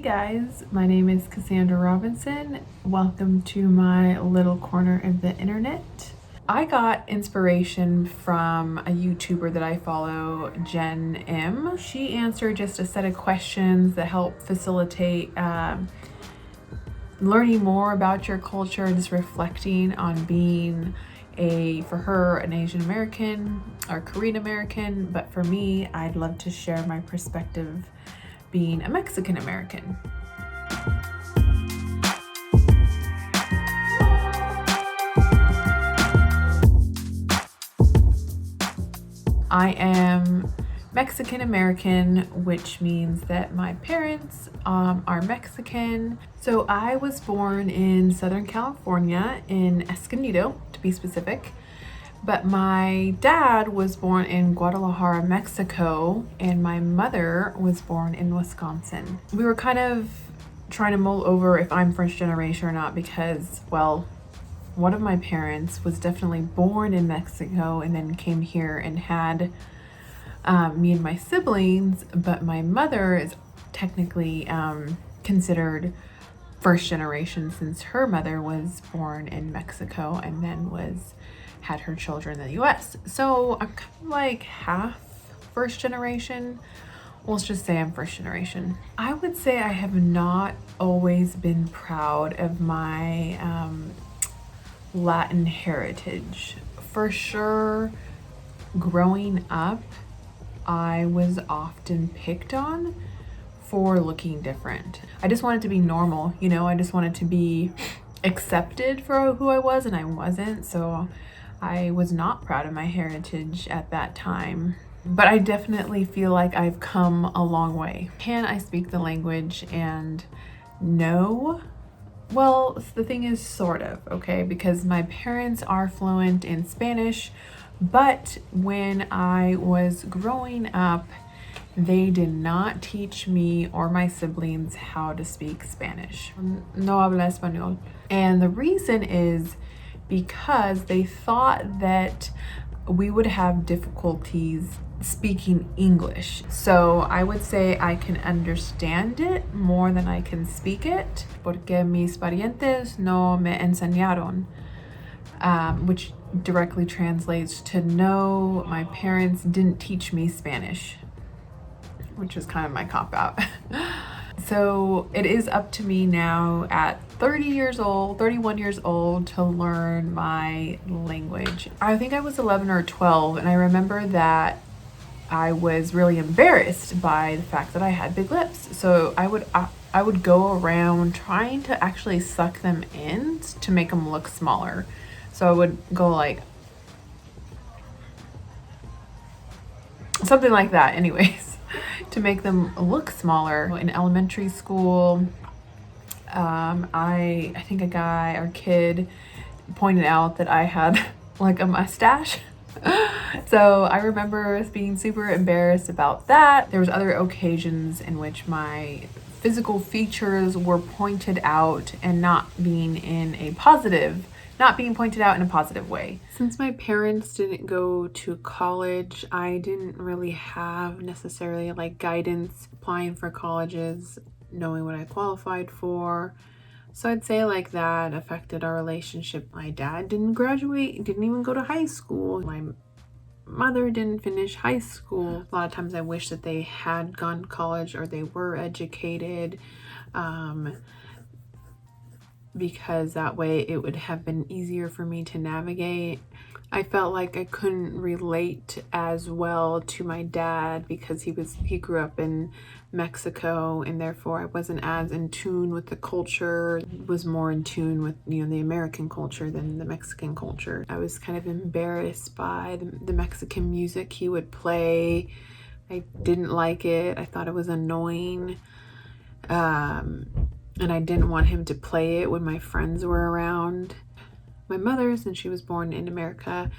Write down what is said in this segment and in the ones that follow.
guys, my name is Cassandra Robinson. Welcome to my little corner of the internet. I got inspiration from a YouTuber that I follow, Jen M. She answered just a set of questions that help facilitate learning more about your culture, just reflecting on being for her, an Asian American or Korean American, but for me, I'd love to share my perspective being a Mexican American. I am Mexican American, which means that my parents are Mexican. So I was born in Southern California, in Escondido to be specific, but my dad was born in Guadalajara, Mexico, and my mother was born in Wisconsin. We were kind of trying to mull over if I'm first generation or not because, well, one of my parents was definitely born in Mexico and then came here and had me and my siblings, but my mother is technically considered first generation since her mother was born in Mexico and then had her children in the US. So I'm kind of like half first generation. Well, let's just say I'm first generation. I would say I have not always been proud of my Latin heritage. For sure, growing up, I was often picked on for looking different. I just wanted to be normal, I just wanted to be accepted for who I was, and I wasn't. So I was not proud of my heritage at that time, but I definitely feel like I've come a long way. Can I speak the language? And no. Well, the thing is sort of, okay, because my parents are fluent in Spanish, but when I was growing up, they did not teach me or my siblings how to speak Spanish. No habla español. And the reason is because they thought that we would have difficulties speaking English. So I would say I can understand it more than I can speak it, porque mis parientes no me enseñaron, which directly translates to no, my parents didn't teach me Spanish, which is kind of my cop-out. So it is up to me now at 31 years old to learn my language. I think I was 11 or 12, and I remember that I was really embarrassed by the fact that I had big lips. So I would go around trying to actually suck them in to make them look smaller. So I would go like something like that anyways. To make them look smaller. In elementary school, I think a guy or kid pointed out that I had like a mustache. So I remember being super embarrassed about that. There was other occasions in which my physical features were pointed out and not being pointed out in a positive way. Since my parents didn't go to college, I didn't really have necessarily like guidance applying for colleges, knowing what I qualified for. So I'd say like that affected our relationship. My dad didn't graduate, didn't even go to high school. My mother didn't finish high school. A lot of times I wish that they had gone to college or they were educated. Because that way it would have been easier for me to navigate. I felt like I couldn't relate as well to my dad because he grew up in Mexico, and therefore I wasn't as in tune with the culture, was more in tune with the American culture than the Mexican culture. I was kind of embarrassed by the Mexican music he would play. I didn't like it. I thought it was annoying. And I didn't want him to play it when my friends were around. My mother, since she was born in America,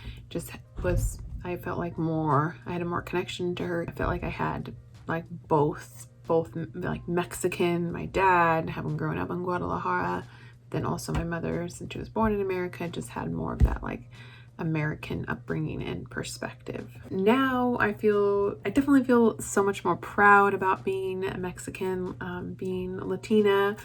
I felt like I had a more connection to her. I felt like I had like both like Mexican, my dad, having grown up in Guadalajara, then also my mother, since she was born in America, just had more of that like American upbringing and perspective. Now I definitely feel so much more proud about being Mexican, being Latina,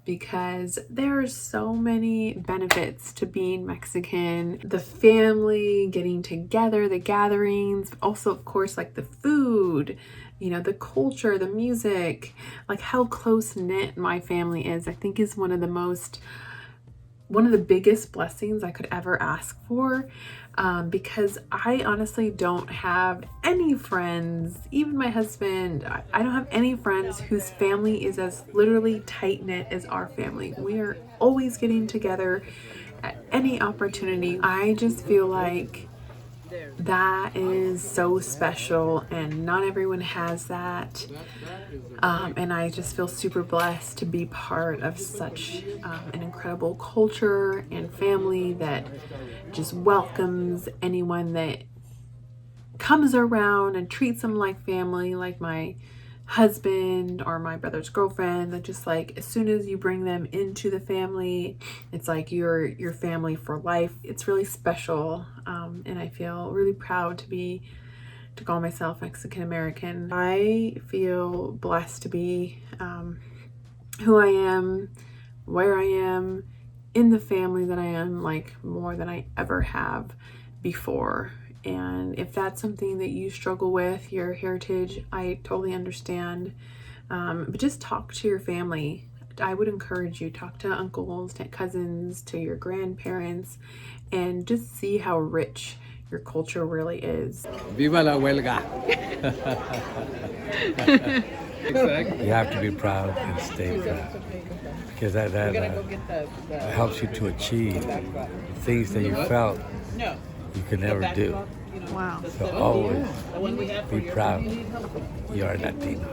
because there's so many benefits to being Mexican. The family, getting together, the gatherings, also of course like the food, you know, the culture, the music, like how close-knit my family is, I think is one of the biggest blessings I could ever ask for, because I honestly don't have any friends, even my husband, I don't have any friends whose family is as literally tight-knit as our family. We are always getting together at any opportunity. I just feel like that is so special, and not everyone has that. And I just feel super blessed to be part of such an incredible culture and family that just welcomes anyone that comes around and treats them like family, like my husband or my brother's girlfriend. That just like, as soon as you bring them into the family, it's like your family for life. It's really special, and I feel really proud to call myself Mexican American. I feel blessed to be who I am, where I am, in the family that I am, like more than I ever have before. And if that's something that you struggle with, your heritage, I totally understand. But just talk to your family. I would encourage you, talk to uncles, to cousins, to your grandparents, and just see how rich your culture really is. Viva la huelga! Exactly. You have to be proud and stay proud, because that helps you to achieve things that you felt you could never do. Wow. So always be proud you are Latino.